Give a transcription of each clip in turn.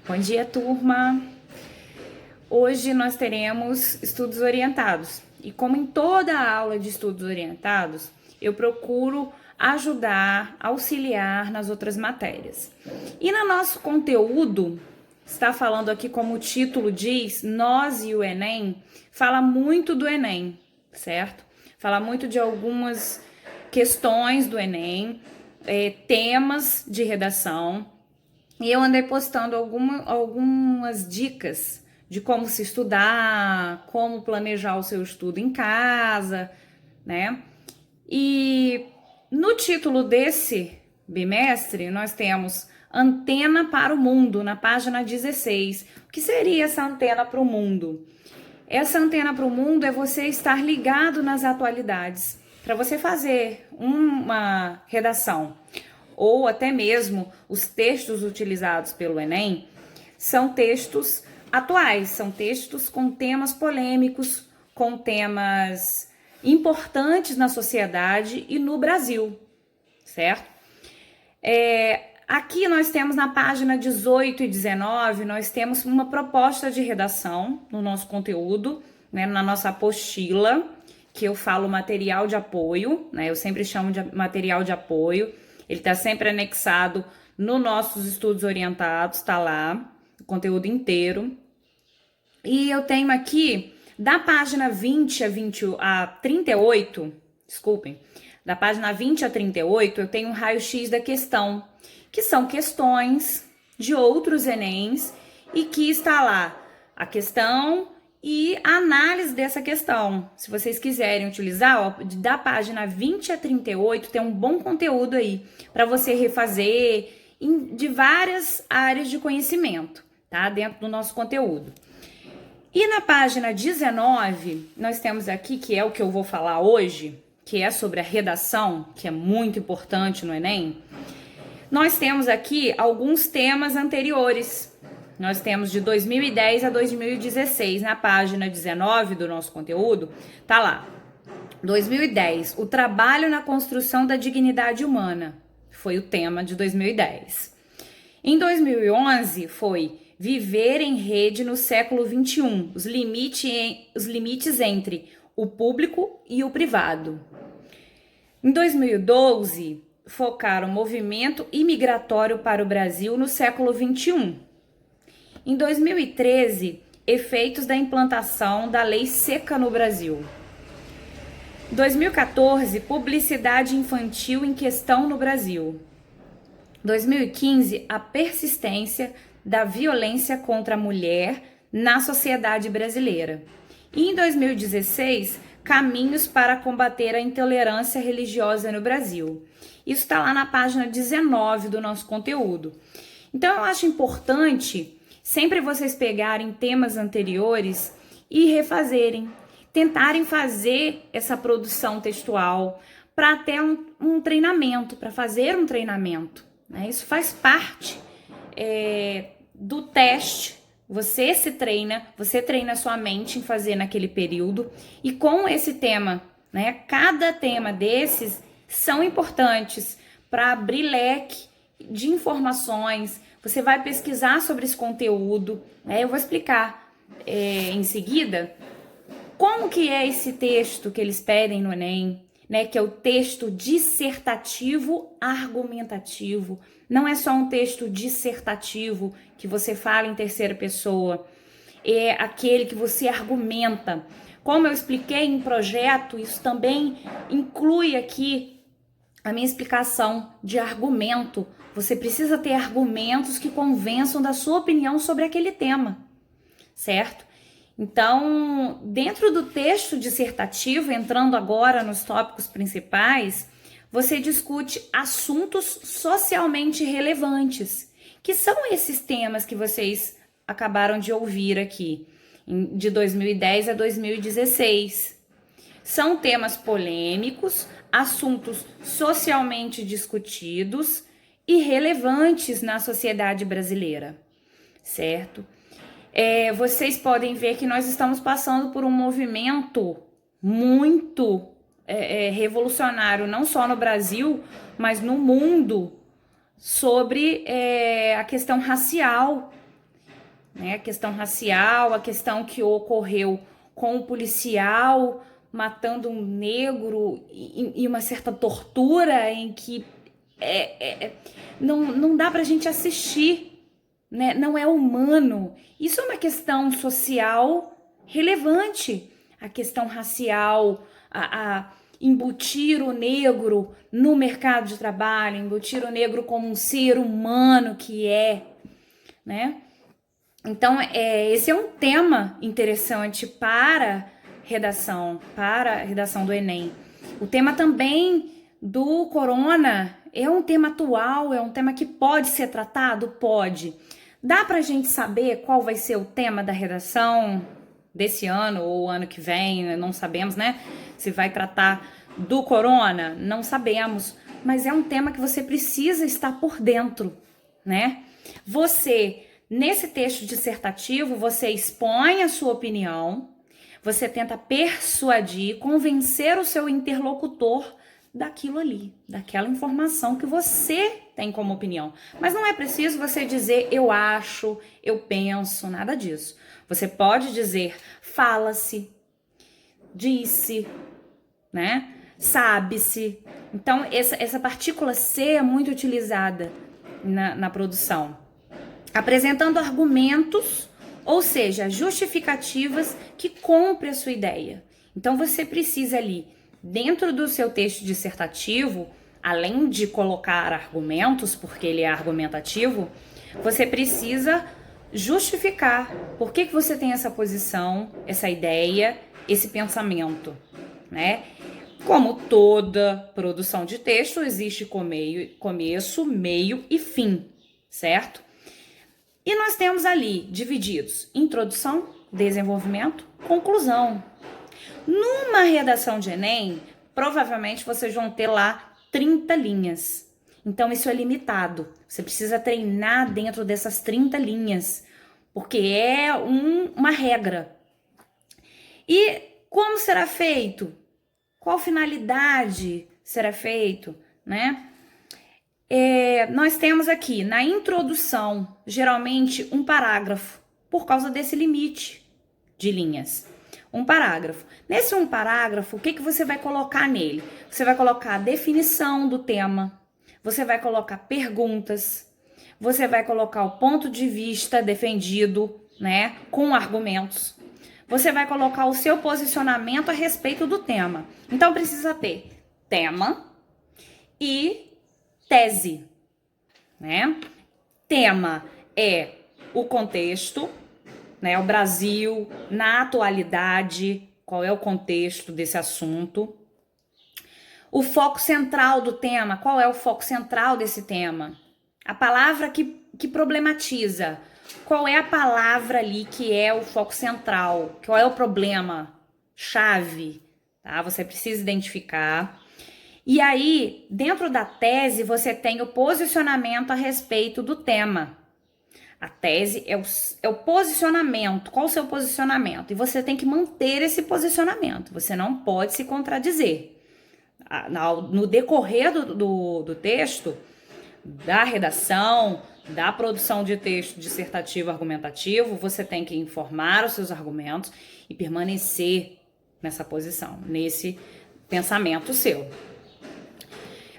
Bom dia, turma! Hoje nós teremos estudos orientados e, como em toda aula de estudos orientados, eu procuro ajudar, auxiliar nas outras matérias. E no nosso conteúdo, está falando aqui como o título diz, Nós e o Enem, fala muito do Enem, certo? Fala muito de algumas questões do Enem, temas de redação. E eu andei postando algumas dicas de como se estudar, como planejar o seu estudo em casa, né? E no título desse bimestre, nós temos Antena para o Mundo, na página 16. O que seria essa antena para o mundo? Essa antena para o mundo é você estar ligado nas atualidades, para você fazer uma redação ou até mesmo os textos utilizados pelo Enem são textos atuais, são textos com temas polêmicos, com temas importantes na sociedade e no Brasil, certo? Aqui nós temos na página 18 e 19, nós temos uma proposta de redação no nosso conteúdo, né, na nossa apostila, que eu falo material de apoio, né, eu sempre chamo de material de apoio. Ele está sempre anexado nos nossos estudos orientados, tá lá, o conteúdo inteiro. E eu tenho aqui, da página 20 a 38, desculpem, da página 20 a 38, eu tenho um raio-x da questão, que são questões de outros Enems e que está lá a questão e a análise dessa questão. Se vocês quiserem utilizar, ó, da página 20 a 38, tem um bom conteúdo aí para você refazer de várias áreas de conhecimento, tá? Dentro do nosso conteúdo. E na página 19, nós temos aqui, que é o que eu vou falar hoje, que é sobre a redação, que é muito importante no Enem. Nós temos aqui alguns temas anteriores. Nós temos de 2010 a 2016, na página 19 do nosso conteúdo, tá lá. 2010, o trabalho na construção da dignidade humana, foi o tema de 2010. Em 2011, foi viver em rede no século XXI, os limites entre o público e o privado. Em 2012, focaram o movimento imigratório para o Brasil no século XXI. Em 2013, efeitos da implantação da lei seca no Brasil. 2014, publicidade infantil em questão no Brasil. 2015, a persistência da violência contra a mulher na sociedade brasileira. E em 2016, caminhos para combater a intolerância religiosa no Brasil. Isso está lá na página 19 do nosso conteúdo. Então, eu acho importante sempre vocês pegarem temas anteriores e refazerem, tentarem fazer essa produção textual para ter um treinamento, para fazer um treinamento, né? Isso faz parte do teste. Você se treina, você treina a sua mente em fazer naquele período e com esse tema, né? Cada tema desses são importantes para abrir leque de informações. Você vai pesquisar sobre esse conteúdo, né? Eu vou explicar em seguida como que é esse texto que eles pedem no Enem, né? Que é o texto dissertativo argumentativo. Não é só um texto dissertativo que você fala em terceira pessoa, é aquele que você argumenta. Como eu expliquei em projeto, isso também inclui aqui a minha explicação de argumento. Você precisa ter argumentos que convençam da sua opinião sobre aquele tema, certo? Então, dentro do texto dissertativo, entrando agora nos tópicos principais, você discute assuntos socialmente relevantes, que são esses temas que vocês acabaram de ouvir aqui, de 2010 a 2016. São temas polêmicos, assuntos socialmente discutidos e relevantes na sociedade brasileira, certo? Vocês podem ver que nós estamos passando por um movimento muito revolucionário, não só no Brasil, mas no mundo, sobre a questão racial. né? A questão racial, a questão que ocorreu com o policial matando um negro e uma certa tortura em que não dá pra gente assistir, né? Não é humano. Isso é uma questão social relevante. A questão racial, a embutir o negro no mercado de trabalho, embutir o negro como um ser humano que é, né? Então, esse é um tema interessante para a redação do Enem. O tema também do corona é um tema atual, é um tema que pode ser tratado? Pode. Dá pra gente saber qual vai ser o tema da redação desse ano ou ano que vem? Não sabemos, né? Se vai tratar do corona? Não sabemos. Mas é um tema que você precisa estar por dentro, né? Você, nesse texto dissertativo, você expõe a sua opinião, você tenta persuadir, convencer o seu interlocutor daquilo ali, daquela informação que você tem como opinião. Mas não é preciso você dizer eu acho, eu penso, nada disso. Você pode dizer fala-se, disse, né? Sabe-se. Então, essa partícula C é muito utilizada na produção. Apresentando argumentos, ou seja, justificativas que comprem a sua ideia. Então, você precisa ali, dentro do seu texto dissertativo, além de colocar argumentos, porque ele é argumentativo, você precisa justificar por que você tem essa posição, essa ideia, esse pensamento, né? Como toda produção de texto, existe começo, meio e fim, certo? E nós temos ali divididos introdução, desenvolvimento, conclusão. Numa redação de Enem, provavelmente vocês vão ter lá 30 linhas. Então isso é limitado. Você precisa treinar dentro dessas 30 linhas, porque é uma regra. E como será feito? Qual finalidade será feito, né? Nós temos aqui na introdução, geralmente, um parágrafo, por causa desse limite de linhas. Um parágrafo. Nesse um parágrafo, o que você vai colocar nele? Você vai colocar a definição do tema, você vai colocar perguntas, você vai colocar o ponto de vista defendido, né, com argumentos. Você vai colocar o seu posicionamento a respeito do tema. Então, precisa ter tema e tese, né? Tema é o contexto, né? O Brasil na atualidade, qual é o contexto desse assunto. O foco central do tema, qual é o foco central desse tema? A palavra que problematiza, qual é a palavra ali que é o foco central? Qual é o problema chave? Tá? Você precisa identificar. E aí, dentro da tese, você tem o posicionamento a respeito do tema. A tese é o posicionamento. Qual o seu posicionamento? E você tem que manter esse posicionamento. Você não pode se contradizer. No decorrer do texto, da redação, da produção de texto dissertativo argumentativo, você tem que informar os seus argumentos e permanecer nessa posição, nesse pensamento seu.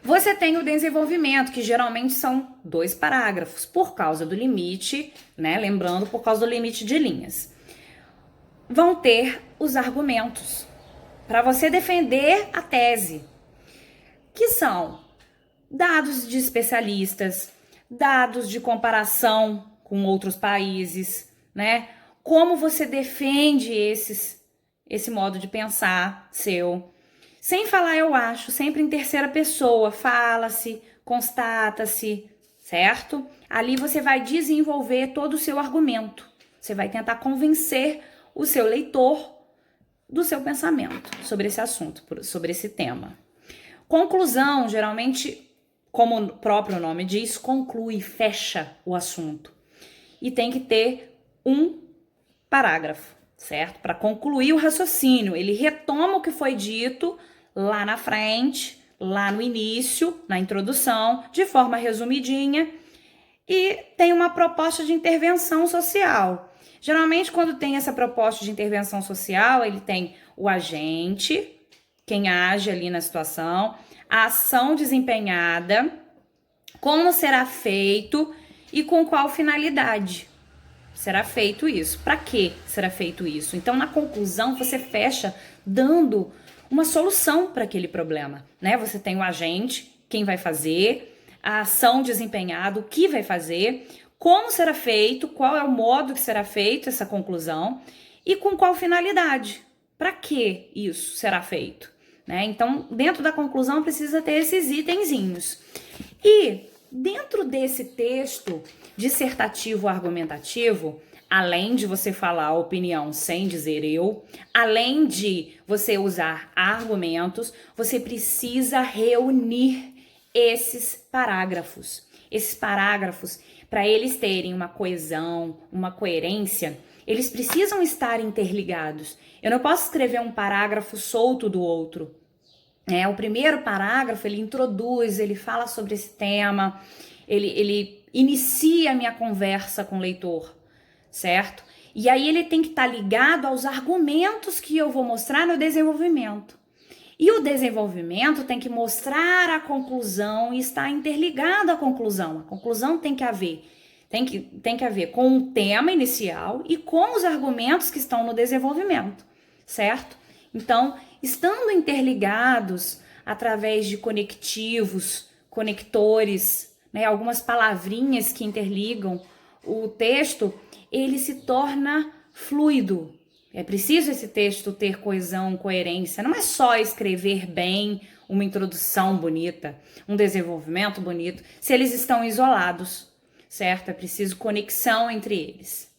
Você tem o desenvolvimento, que geralmente são 2 parágrafos, por causa do limite, né? Lembrando, por causa do limite de linhas. Vão ter os argumentos para você defender a tese, que são dados de especialistas, dados de comparação com outros países, né? Como você defende esse modo de pensar seu. Sem falar eu acho, sempre em terceira pessoa, fala-se, constata-se, certo? Ali você vai desenvolver todo o seu argumento. Você vai tentar convencer o seu leitor do seu pensamento sobre esse assunto, sobre esse tema. Conclusão, geralmente, como o próprio nome diz, conclui, fecha o assunto. E tem que ter um parágrafo, certo? Para concluir o raciocínio. Ele retoma o que foi dito lá na frente, lá no início, na introdução, de forma resumidinha, e tem uma proposta de intervenção social. Geralmente, quando tem essa proposta de intervenção social, ele tem o agente, quem age ali na situação, a ação desempenhada, como será feito e com qual finalidade será feito isso. Para que será feito isso? Então, na conclusão, você fecha dando uma solução para aquele problema, né? Você tem o agente, quem vai fazer, a ação desempenhada, o que vai fazer, como será feito, qual é o modo que será feito essa conclusão e com qual finalidade. Para que isso será feito? Né? Então, dentro da conclusão precisa ter esses itenzinhos. E dentro desse texto dissertativo argumentativo, além de você falar a opinião sem dizer eu, além de você usar argumentos, você precisa reunir esses parágrafos. Esses parágrafos, para eles terem uma coesão, uma coerência, eles precisam estar interligados. Eu não posso escrever um parágrafo solto do outro. O primeiro parágrafo, ele introduz, ele fala sobre esse tema, ele inicia a minha conversa com o leitor, certo? E aí ele tem que estar ligado aos argumentos que eu vou mostrar no desenvolvimento. E o desenvolvimento tem que mostrar a conclusão e estar interligado à conclusão. A conclusão tem que haver com o tema inicial e com os argumentos que estão no desenvolvimento, certo? Então, estando interligados através de conectivos, conectores, né, algumas palavrinhas que interligam o texto, ele se torna fluido. É preciso esse texto ter coesão, coerência. Não é só escrever bem uma introdução bonita, um desenvolvimento bonito, se eles estão isolados, certo? É preciso conexão entre eles.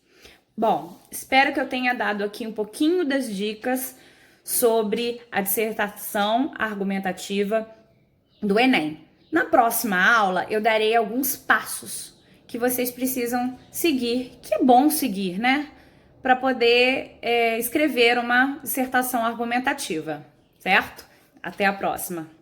Bom, espero que eu tenha dado aqui um pouquinho das dicas sobre a dissertação argumentativa do Enem. Na próxima aula, eu darei alguns passos que vocês precisam seguir, que é bom seguir, né? Para poder escrever uma dissertação argumentativa, certo? Até a próxima!